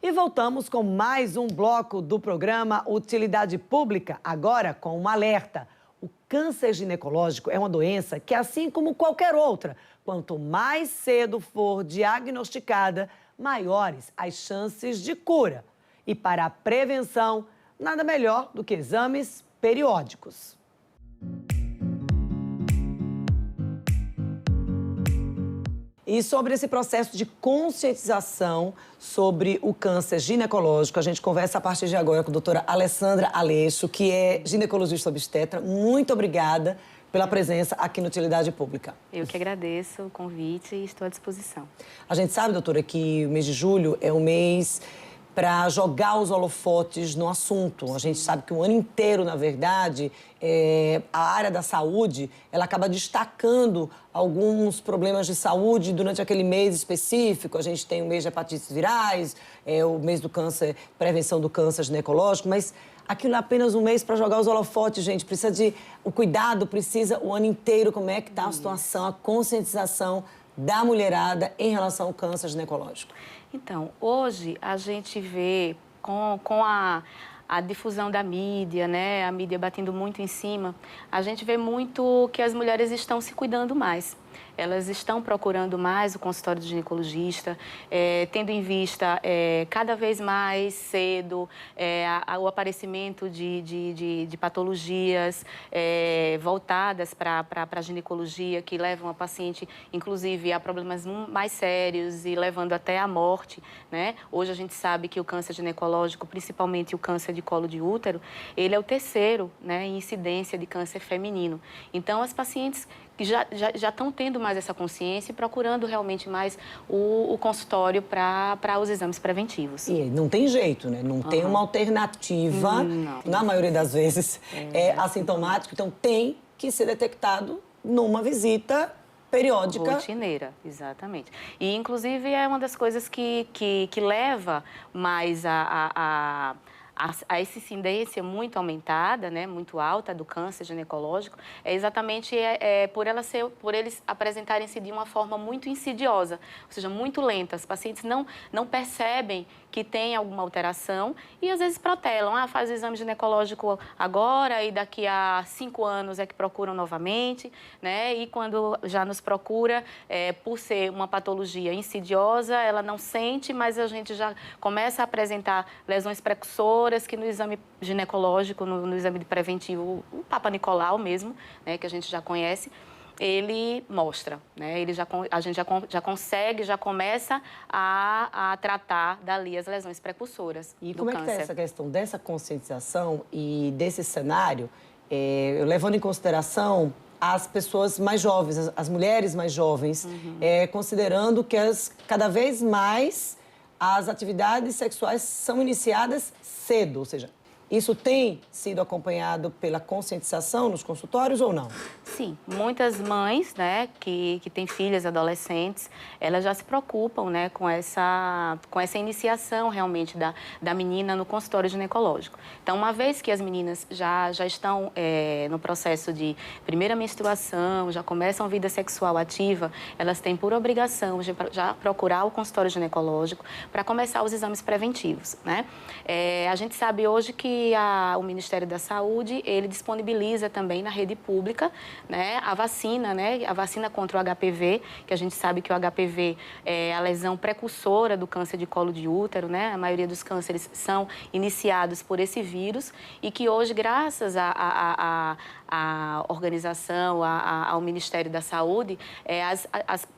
E voltamos com mais um bloco do programa Utilidade Pública, agora com um alerta. O câncer ginecológico é uma doença que, assim como qualquer outra, quanto mais cedo for diagnosticada, maiores as chances de cura. E para a prevenção, nada melhor do que exames periódicos. E sobre esse processo de conscientização sobre o câncer ginecológico, a gente conversa a partir de agora com a doutora Alessandra Aleixo, que é ginecologista obstetra. Muito obrigada pela presença aqui no Utilidade Pública. Eu que agradeço o convite e estou à disposição. A gente sabe, doutora, que o mês de julho é um mês para jogar os holofotes no assunto. A gente sabe que o ano inteiro, na verdade, a área da saúde, ela acaba destacando alguns problemas de saúde durante aquele mês específico. A gente tem o mês de hepatites virais, o mês do câncer, prevenção do câncer ginecológico, mas aquilo é apenas um mês para jogar os holofotes, gente. Precisa o cuidado precisa o ano inteiro. Como é que está a situação, a conscientização da mulherada em relação ao câncer ginecológico? Então, hoje a gente vê com a difusão da mídia, né, a mídia batendo muito em cima, a gente vê muito que as mulheres estão se cuidando mais. Elas estão procurando mais o consultório do ginecologista, tendo em vista cada vez mais cedo o aparecimento de patologias voltadas para a ginecologia, que levam a paciente, inclusive, a problemas mais sérios e levando até à morte, né? Hoje a gente sabe que o câncer ginecológico, principalmente o câncer de colo de útero, ele é o terceiro, né, em incidência de câncer feminino. Então, as pacientes que já estão tendo mais essa consciência e procurando realmente mais o consultório para os exames preventivos. E não tem jeito, né? Não tem uma alternativa, na maioria das vezes, é assintomático. Então, tem que ser detectado numa visita periódica. Rotineira, exatamente. E, inclusive, é uma das coisas que leva mais a essa incidência muito aumentada, né, muito alta do câncer ginecológico, é exatamente por eles apresentarem-se de uma forma muito insidiosa, ou seja, muito lenta. As pacientes não percebem que tem alguma alteração e às vezes protelam, faz o exame ginecológico agora e daqui a 5 anos é que procuram novamente, né? E quando já nos procura, por ser uma patologia insidiosa, ela não sente, mas a gente já começa a apresentar lesões precursoras que no exame ginecológico, no exame preventivo, o Papa Nicolau mesmo, né, que a gente já conhece, ele mostra, né? A gente já consegue, já começa a tratar dali as lesões precursoras do câncer. E como é que está essa questão dessa conscientização e desse cenário, levando em consideração as pessoas mais jovens, as mulheres mais jovens, considerando que cada vez mais as atividades sexuais são iniciadas cedo, ou seja, isso tem sido acompanhado pela conscientização nos consultórios ou não? Sim, muitas mães, né, que têm filhas adolescentes, elas já se preocupam, né, com essa iniciação realmente da menina no consultório ginecológico. Então, uma vez que as meninas já estão no processo de primeira menstruação, já começam a vida sexual ativa, elas têm por obrigação já procurar o consultório ginecológico para começar os exames preventivos, né? A gente sabe hoje que o Ministério da Saúde, ele disponibiliza também na rede pública, né, a vacina contra o HPV, que a gente sabe que o HPV é a lesão precursora do câncer de colo de útero, né? A maioria dos cânceres são iniciados por esse vírus e que hoje, graças à organização, ao Ministério da Saúde,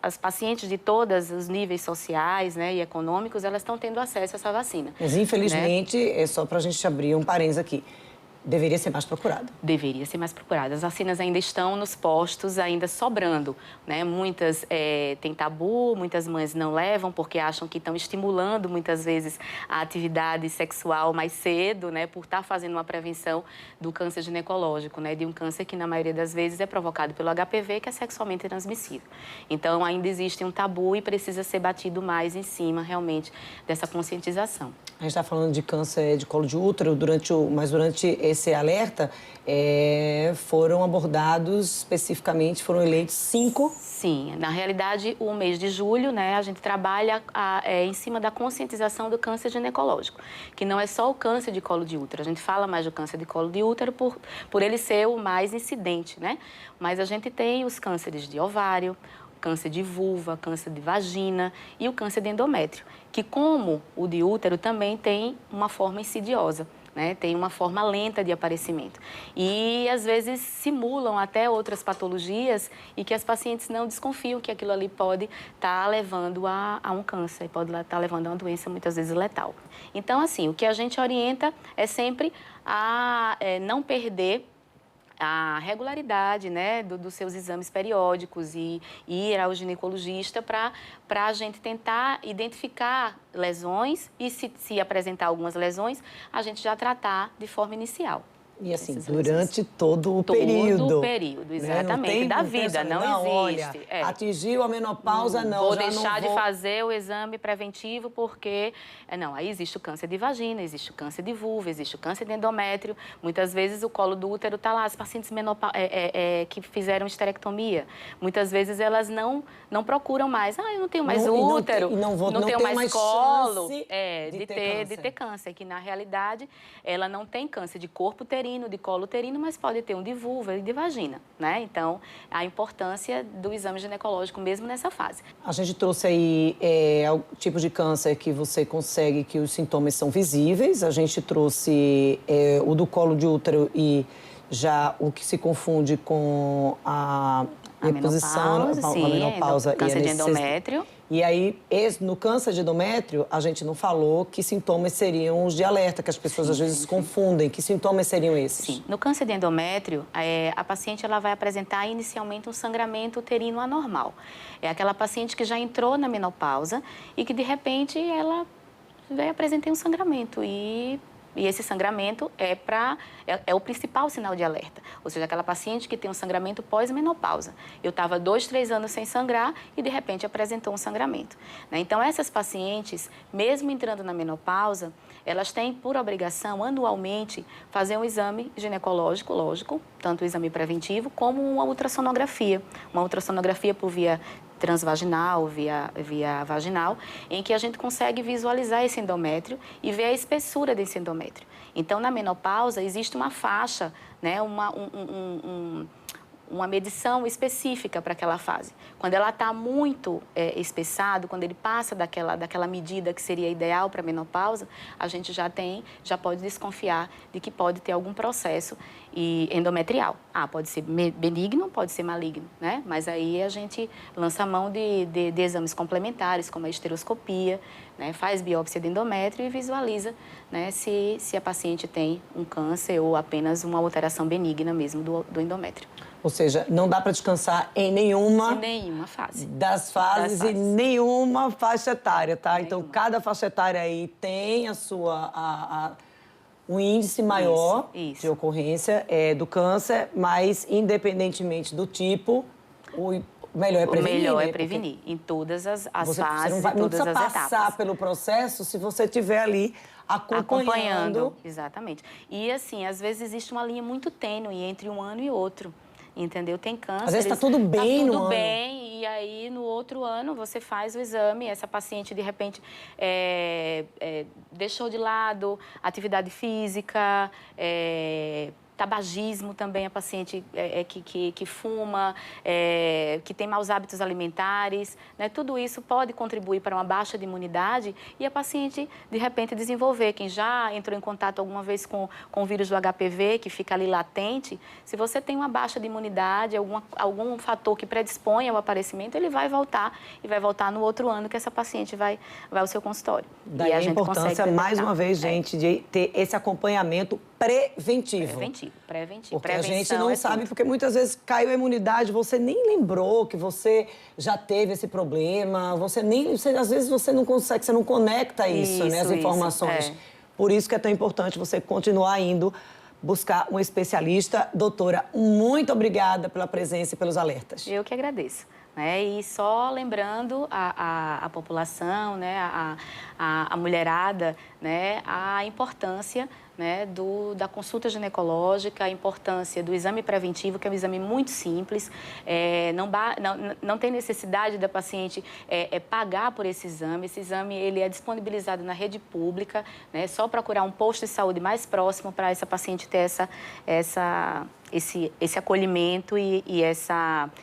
as pacientes de todos os níveis sociais, né, e econômicos, elas estão tendo acesso a essa vacina. Mas, infelizmente, é só para a gente abrir um parênteses aqui, deveria ser mais procurada. Deveria ser mais procurada. As vacinas ainda estão nos postos, ainda sobrando, né? Muitas têm tabu, muitas mães não levam porque acham que estão estimulando muitas vezes a atividade sexual mais cedo, né? Por estar fazendo uma prevenção do câncer ginecológico, né? De um câncer que na maioria das vezes é provocado pelo HPV, que é sexualmente transmissível. Então ainda existe um tabu e precisa ser batido mais em cima realmente dessa conscientização. A gente está falando de câncer de colo de útero, mas durante nesse alerta, foram abordados especificamente, foram eleitos 5. Sim, na realidade, o mês de julho, né, a gente trabalha em cima da conscientização do câncer ginecológico, que não é só o câncer de colo de útero. A gente fala mais do câncer de colo de útero por ele ser o mais incidente, né? Mas a gente tem os cânceres de ovário, câncer de vulva, câncer de vagina e o câncer de endométrio, que como o de útero também tem uma forma insidiosa, né? Tem uma forma lenta de aparecimento. E às vezes simulam até outras patologias e que as pacientes não desconfiam que aquilo ali pode estar levando a um câncer, pode estar levando a uma doença muitas vezes letal. Então, assim, o que a gente orienta é sempre a não perder a regularidade, né, dos seus exames periódicos e ir ao ginecologista para a gente tentar identificar lesões e, se apresentar algumas lesões, a gente já tratar de forma inicial. E assim, durante todo o período. Todo o período, exatamente, da vida, não existe. Olha, atingiu a menopausa, não, vou já deixar não vou... de fazer o exame preventivo porque... Não, aí existe o câncer de vagina, existe o câncer de vulva, existe o câncer de endométrio. Muitas vezes o colo do útero está lá, as pacientes que fizeram esterectomia. Muitas vezes elas não procuram mais. Eu não tenho mais útero, não tenho mais colo de ter câncer. Que na realidade ela não tem câncer de corpo uterino, de colo uterino, mas pode ter um de vulva e de vagina, né? Então, a importância do exame ginecológico mesmo nessa fase. A gente trouxe aí o tipo de câncer que você consegue, que os sintomas são visíveis. A gente trouxe o do colo de útero e já o que se confunde com a reposição, a menopausa e câncer de endométrio. E aí, no câncer de endométrio, a gente não falou que sintomas seriam os de alerta, que as pessoas às vezes confundem. Que sintomas seriam esses? Sim. No câncer de endométrio, a paciente ela vai apresentar inicialmente um sangramento uterino anormal. É aquela paciente que já entrou na menopausa e que, de repente, ela vai apresentar um sangramento e esse sangramento é o principal sinal de alerta. Ou seja, aquela paciente que tem um sangramento pós-menopausa. Eu estava 2, 3 anos sem sangrar e, de repente, apresentou um sangramento, né? Então, essas pacientes, mesmo entrando na menopausa, elas têm por obrigação, anualmente, fazer um exame ginecológico, lógico, tanto o exame preventivo como uma ultrassonografia. Uma ultrassonografia por via transvaginal, via vaginal, em que a gente consegue visualizar esse endométrio e ver a espessura desse endométrio. Então, na menopausa, existe uma faixa, né, uma medição específica para aquela fase. Quando ela está muito espessado, quando ele passa daquela medida que seria ideal para a menopausa, a gente já pode desconfiar de que pode ter algum processo endometrial. Pode ser benigno, pode ser maligno, né? Mas aí a gente lança a mão de exames complementares, como a esteroscopia, né? Faz biópsia de endométrio e visualiza, né, se a paciente tem um câncer ou apenas uma alteração benigna mesmo do endométrio. Ou seja, não dá para descansar em nenhuma fase das fases e nenhuma faixa etária, tá? Nenhuma. Então, cada faixa etária aí tem um índice maior de ocorrência do câncer, mas, independentemente do tipo, o melhor é prevenir. O melhor é prevenir, em todas as fases, você não vai, em todas as etapas. Não precisa passar pelo processo se você estiver ali acompanhando. Exatamente. E, assim, às vezes existe uma linha muito tênue entre um ano e outro. Entendeu? Tem câncer. Às vezes está tudo bem no ano. Tudo bem, e aí no outro ano você faz o exame, essa paciente de repente deixou de lado atividade física, tabagismo também, a paciente que fuma, que tem maus hábitos alimentares, né? Tudo isso pode contribuir para uma baixa de imunidade e a paciente, de repente, desenvolver. Quem já entrou em contato alguma vez com o vírus do HPV, que fica ali latente, se você tem uma baixa de imunidade, algum fator que predispõe ao aparecimento, ele vai voltar e vai voltar no outro ano que essa paciente vai ao seu consultório. Daí e a importância, mais uma vez, gente, de ter esse acompanhamento preventivo. Preventivo. Porque a gente não sabe, porque muitas vezes caiu a imunidade, você nem lembrou que você já teve esse problema, às vezes você não consegue, você não conecta isso, né, as informações. Por isso que é tão importante você continuar indo buscar um especialista. Doutora, muito obrigada pela presença e pelos alertas. Eu que agradeço. né? E só lembrando a população, né? A mulherada, né? A importância, né, da consulta ginecológica, a importância do exame preventivo, que é um exame muito simples. Não tem necessidade da paciente pagar por esse exame. Esse exame ele é disponibilizado na rede pública, né, só procurar um posto de saúde mais próximo para essa paciente ter esse acolhimento e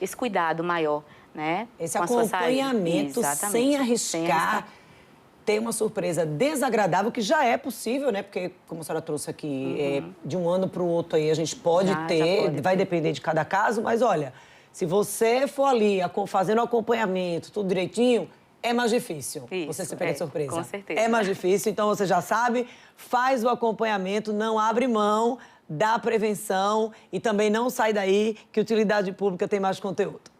esse cuidado maior, né? Esse acompanhamento sem arriscar ter uma surpresa desagradável, que já é possível, né? Porque, como a senhora trouxe aqui, de um ano para o outro aí a gente pode ter, vai depender de cada caso, mas olha, se você for ali fazendo o acompanhamento, tudo direitinho, é mais difícil você se pegar de surpresa. Com certeza. É mais difícil, então você já sabe, faz o acompanhamento, não abre mão da prevenção e também não sai daí que Utilidade Pública tem mais conteúdo.